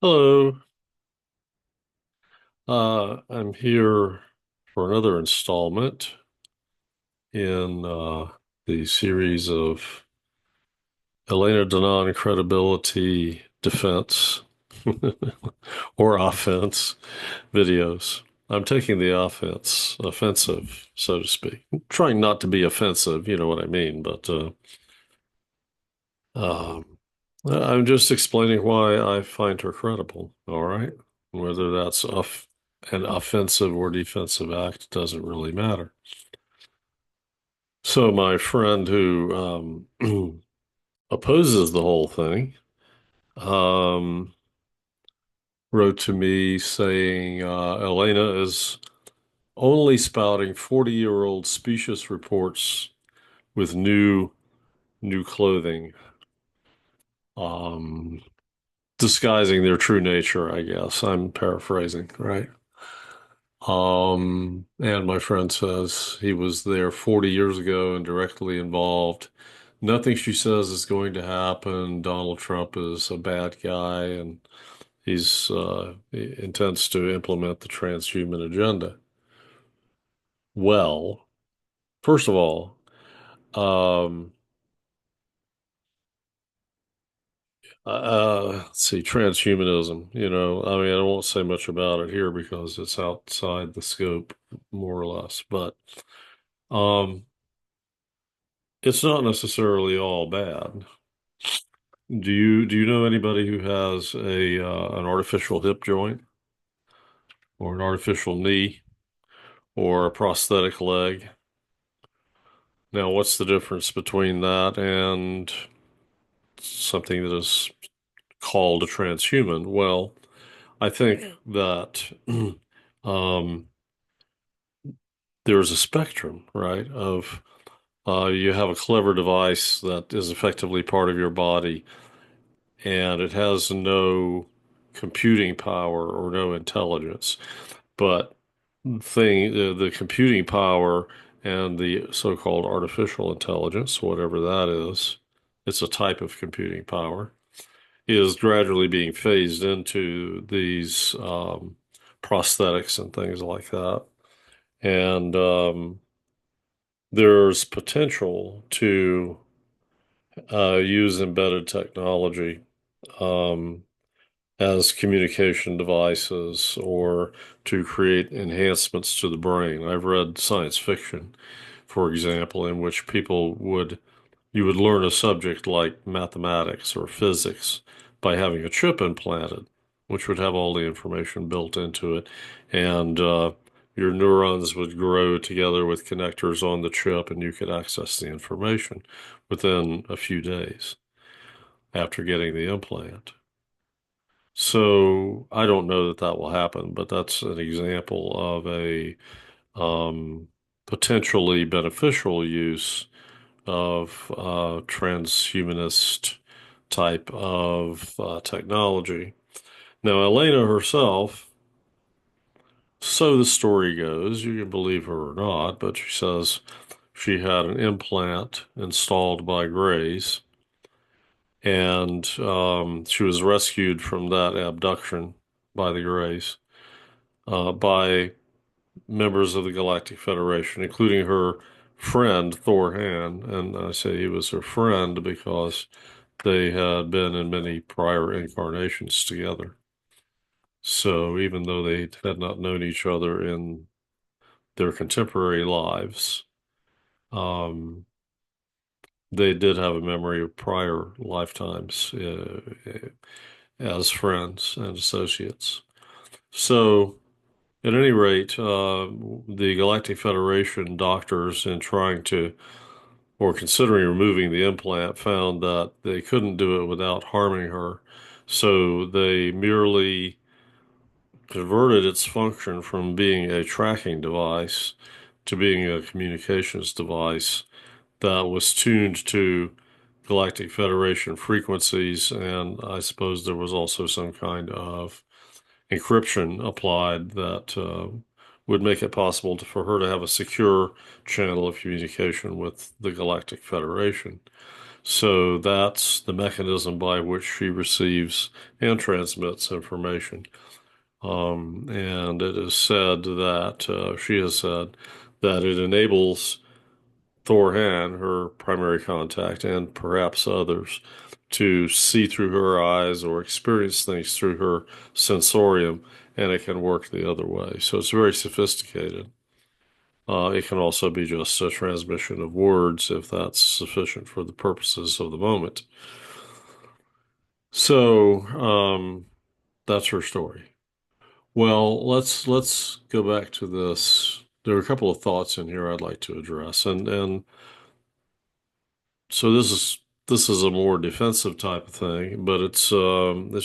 Hello. I'm here for another installment in the series of Elena Danaan credibility defense or offense videos. I'm taking the offensive, so to speak. I'm trying not to be offensive, you know what I mean, but um, I'm just explaining why I find her credible, all right? Whether that's an offensive or defensive act doesn't really matter. So my friend who opposes the whole thing um, wrote to me saying Elena is only spouting 40-year-old specious reports with new clothing, um, disguising their true nature, I guess. I'm paraphrasing, right? And my friend says he was there 40 years ago and directly involved. Nothing she says is going to happen. Donald Trump is a bad guy and he intends to implement the transhuman agenda. Well, first of all, um, let's see, transhumanism, I mean, I won't say much about it here because it's outside the scope, more or less, but um, it's not necessarily all bad. Do you know anybody who has a an artificial hip joint or an artificial knee or a prosthetic leg? Now, what's the difference between that and something that is called a transhuman? Well, I think that um, there's a spectrum, right? Of you have a clever device that is effectively part of your body, and it has no computing power or no intelligence. But the computing power and the so-called artificial intelligence, whatever that is, it's a type of computing power, is gradually being phased into these prosthetics and things like that. And there's potential to use embedded technology um, as communication devices or to create enhancements to the brain. I've read science fiction, for example, in which you would learn a subject like mathematics or physics by having a chip implanted, which would have all the information built into it. And your neurons would grow together with connectors on the chip, and you could access the information within a few days after getting the implant. So I don't know that that will happen, but that's an example of a um, potentially beneficial use of transhumanist type of technology. Now, Elena herself, so the story goes, you can believe her or not, but she says she had an implant installed by Grays, and she was rescued from that abduction by the Greys, by members of the Galactic Federation, including her friend Thor Han. And I say he was her friend because they had been in many prior incarnations together. So even though they had not known each other in their contemporary lives, um, they did have a memory of prior lifetimes as friends and associates. So, at any rate, the Galactic Federation doctors, in trying to or considering removing the implant, found that they couldn't do it without harming her. So they merely converted its function from being a tracking device to being a communications device that was tuned to Galactic Federation frequencies. And I suppose there was also some kind of encryption applied that would make it possible for her to have a secure channel of communication with the Galactic Federation. So that's the mechanism by which she receives and transmits information. And it is said that she has said that it enables Thor Han, her primary contact, and perhaps others, to see through her eyes or experience things through her sensorium, and it can work the other way. So it's very sophisticated. It can also be just a transmission of words if that's sufficient for the purposes of the moment. So that's her story. Well, let's go back to this. There are a couple of thoughts in here I'd like to address, and so this is a more defensive type of thing, but it's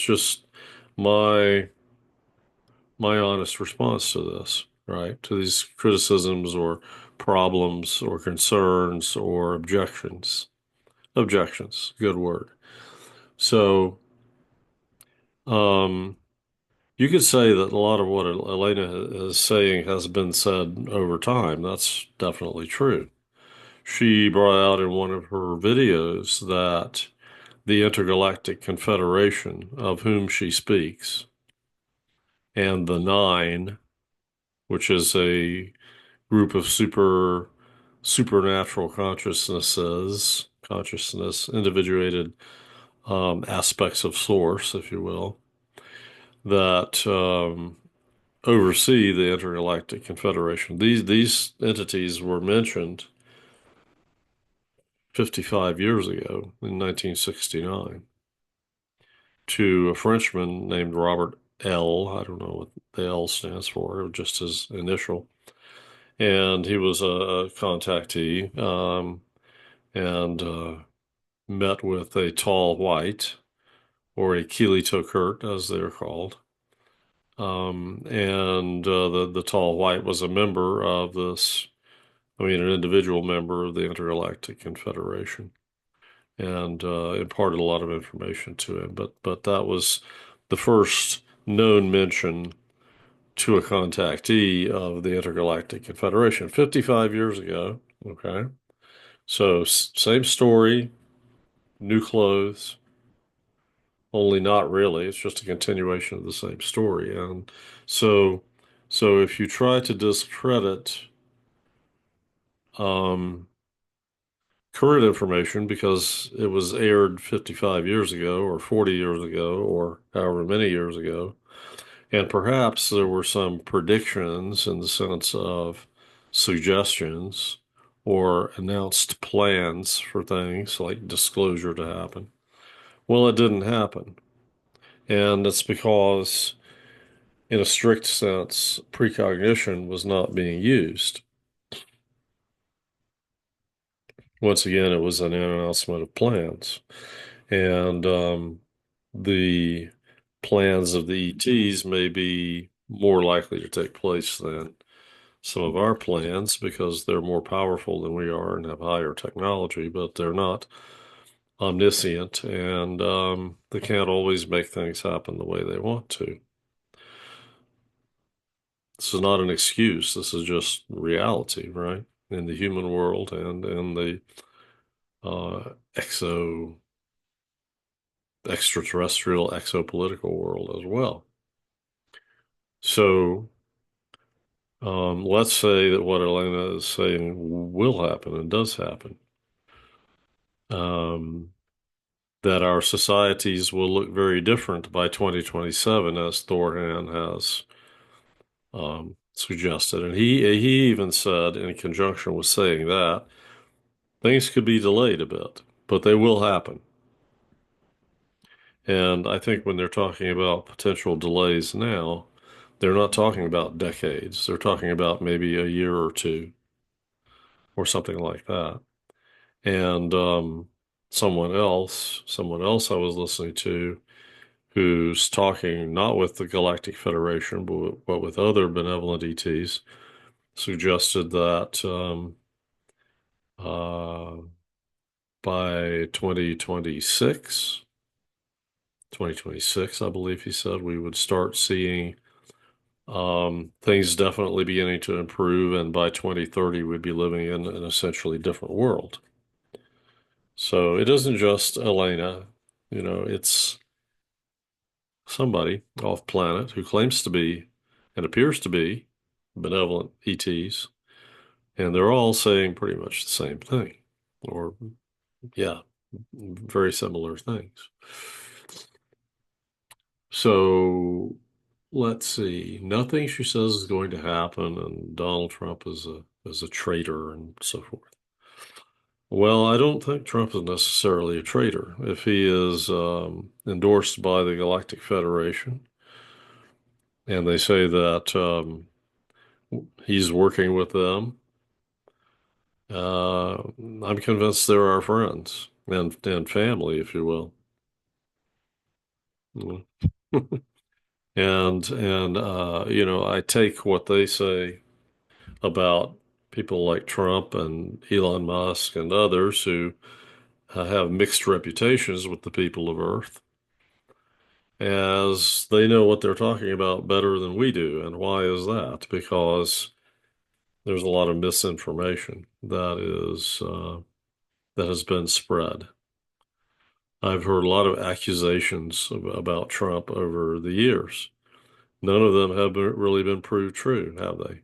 just my my honest response to this, right? To these criticisms or problems or concerns or objections. Objections, good word. So, um, you could say that a lot of what Elena is saying has been said over time. That's definitely true. She brought out in one of her videos that the Intergalactic Confederation, of whom she speaks, and the Nine, which is a group of supernatural consciousness, individuated aspects of source, if you will, that oversee the Intergalactic Confederation. These entities were mentioned 55 years ago in 1969 to a Frenchman named Robert L. I don't know what the L stands for, just his initial. And he was a contactee and met with a tall white, or a Keely Tokert, as they're called. And the tall white was a member of this, I mean, an individual member of the Intergalactic Confederation, and imparted a lot of information to him. But that was the first known mention to a contactee of the Intergalactic Confederation 55 years ago. Okay. So same story, new clothes, only not really. It's just a continuation of the same story. And so so if you try to discredit um, current information because it was aired 55 years ago or 40 years ago or however many years ago, and perhaps there were some predictions in the sense of suggestions or announced plans for things like disclosure to happen. Well, it didn't happen. And it's because, in a strict sense, precognition was not being used. Once again, it was an announcement of plans. And the plans of the ETs may be more likely to take place than some of our plans because they're more powerful than we are and have higher technology, but they're not omniscient and they can't always make things happen the way they want to. This is not an excuse. This is just reality, right? In the human world and in the uh, exo extraterrestrial exopolitical world as well. So let's say that what Elena is saying will happen and does happen. Um, that our societies will look very different by 2027, as Thorhan has suggested. And he even said, in conjunction with saying that, things could be delayed a bit, but they will happen. And I think when they're talking about potential delays now, they're not talking about decades. They're talking about maybe a year or two or something like that. And someone else I was listening to who's talking not with the Galactic Federation, but with other benevolent ETs, suggested that uh, by 2026, I believe he said, we would start seeing things definitely beginning to improve, and by 2030, we'd be living in an essentially different world. So it isn't just Elena, it's somebody off planet who claims to be and appears to be benevolent ETs, and they're all saying pretty much the same thing, or yeah, very similar things. So let's see. Nothing she says is going to happen, and Donald Trump is a traitor and so forth. Well, I don't think Trump is necessarily a traitor. If he is endorsed by the Galactic Federation, and they say that he's working with them, I'm convinced they're our friends and family, if you will. Mm. And I take what they say about people like Trump and Elon Musk and others who have mixed reputations with the people of Earth, as they know what they're talking about better than we do. And why is that? Because there's a lot of misinformation that has been spread. I've heard a lot of accusations about Trump over the years. None of them have really been proved true, have they?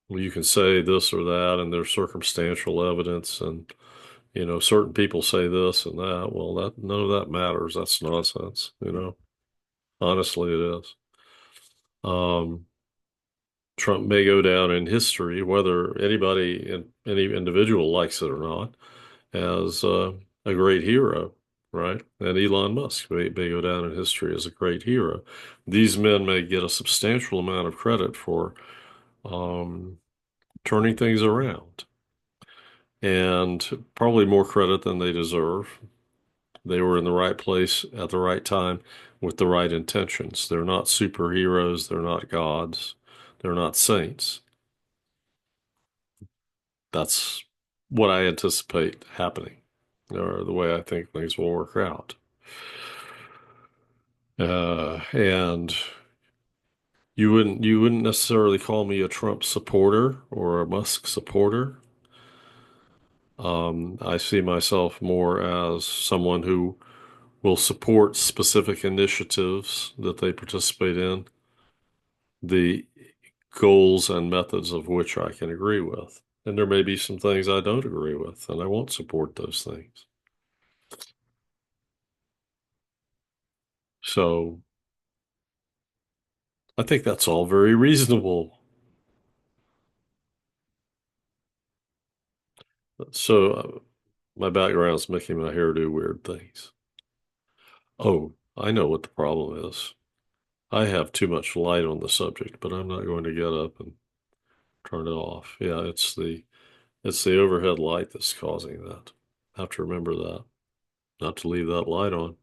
Well, you can say this or that, and there's circumstantial evidence, and certain people say this and that. Well, that none of that matters. That's nonsense. Honestly, it is. Um, Trump may go down in history, whether any individual likes it or not, as a great hero, right? And Elon Musk may go down in history as a great hero. These men may get a substantial amount of credit for um, turning things around, and probably more credit than they deserve. They were in the right place at the right time with the right intentions. They're not superheroes. They're not gods. They're not saints. That's what I anticipate happening, or the way I think things will work out. And you wouldn't necessarily call me a Trump supporter or a Musk supporter. I see myself more as someone who will support specific initiatives that they participate in, the goals and methods of which I can agree with. And there may be some things I don't agree with, and I won't support those things. So I think that's all very reasonable. So my background is making my hair do weird things. Oh, I know what the problem is. I have too much light on the subject, but I'm not going to get up and turn it off. Yeah, it's the overhead light that's causing that. I have to remember that, not to leave that light on.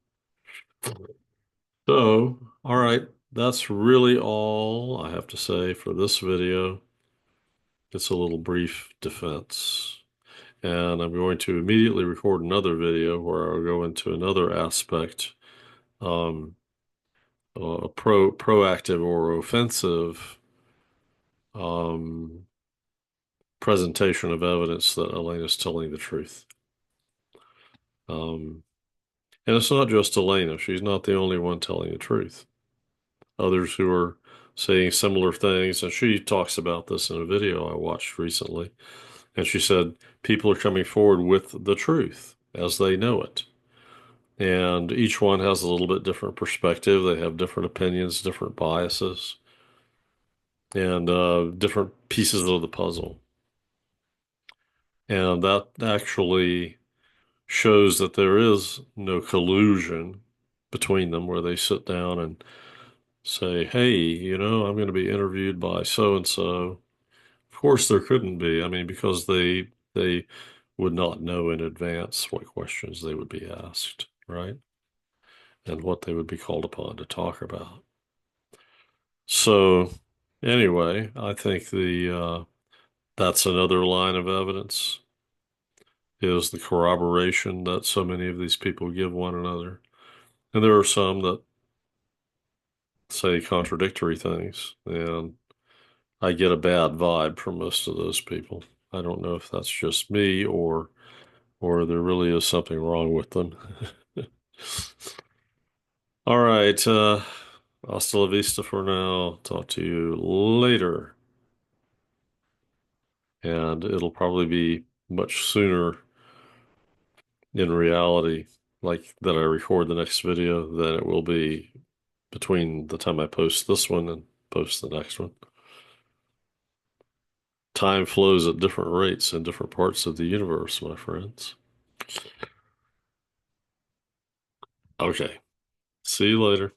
So, all right, that's really all I have to say for this video. It's a little brief defense. And I'm going to immediately record another video where I'll go into another aspect, um, proactive or offensive um, presentation of evidence that Elena's telling the truth. Um, and it's not just Elena. She's not the only one telling the truth. Others who are saying similar things, and she talks about this in a video I watched recently, and she said people are coming forward with the truth as they know it. And each one has a little bit different perspective. They have different opinions, different biases, and different pieces of the puzzle. And that actually shows that there is no collusion between them where they sit down and say, hey, I'm going to be interviewed by so and so. Of course, there couldn't be. I mean, because they would not know in advance what questions they would be asked, right? And what they would be called upon to talk about. So anyway, I think the that's another line of evidence is the corroboration that so many of these people give one another. And there are some that say contradictory things, and I get a bad vibe from most of those people. I don't know if that's just me or or there really is something wrong with them. All right, hasta la vista for now. Talk to you later. And it'll probably be much sooner in reality, like that I record the next video, than it will be between the time I post this one and post the next one. Time flows at different rates in different parts of the universe, my friends. Okay. See you later.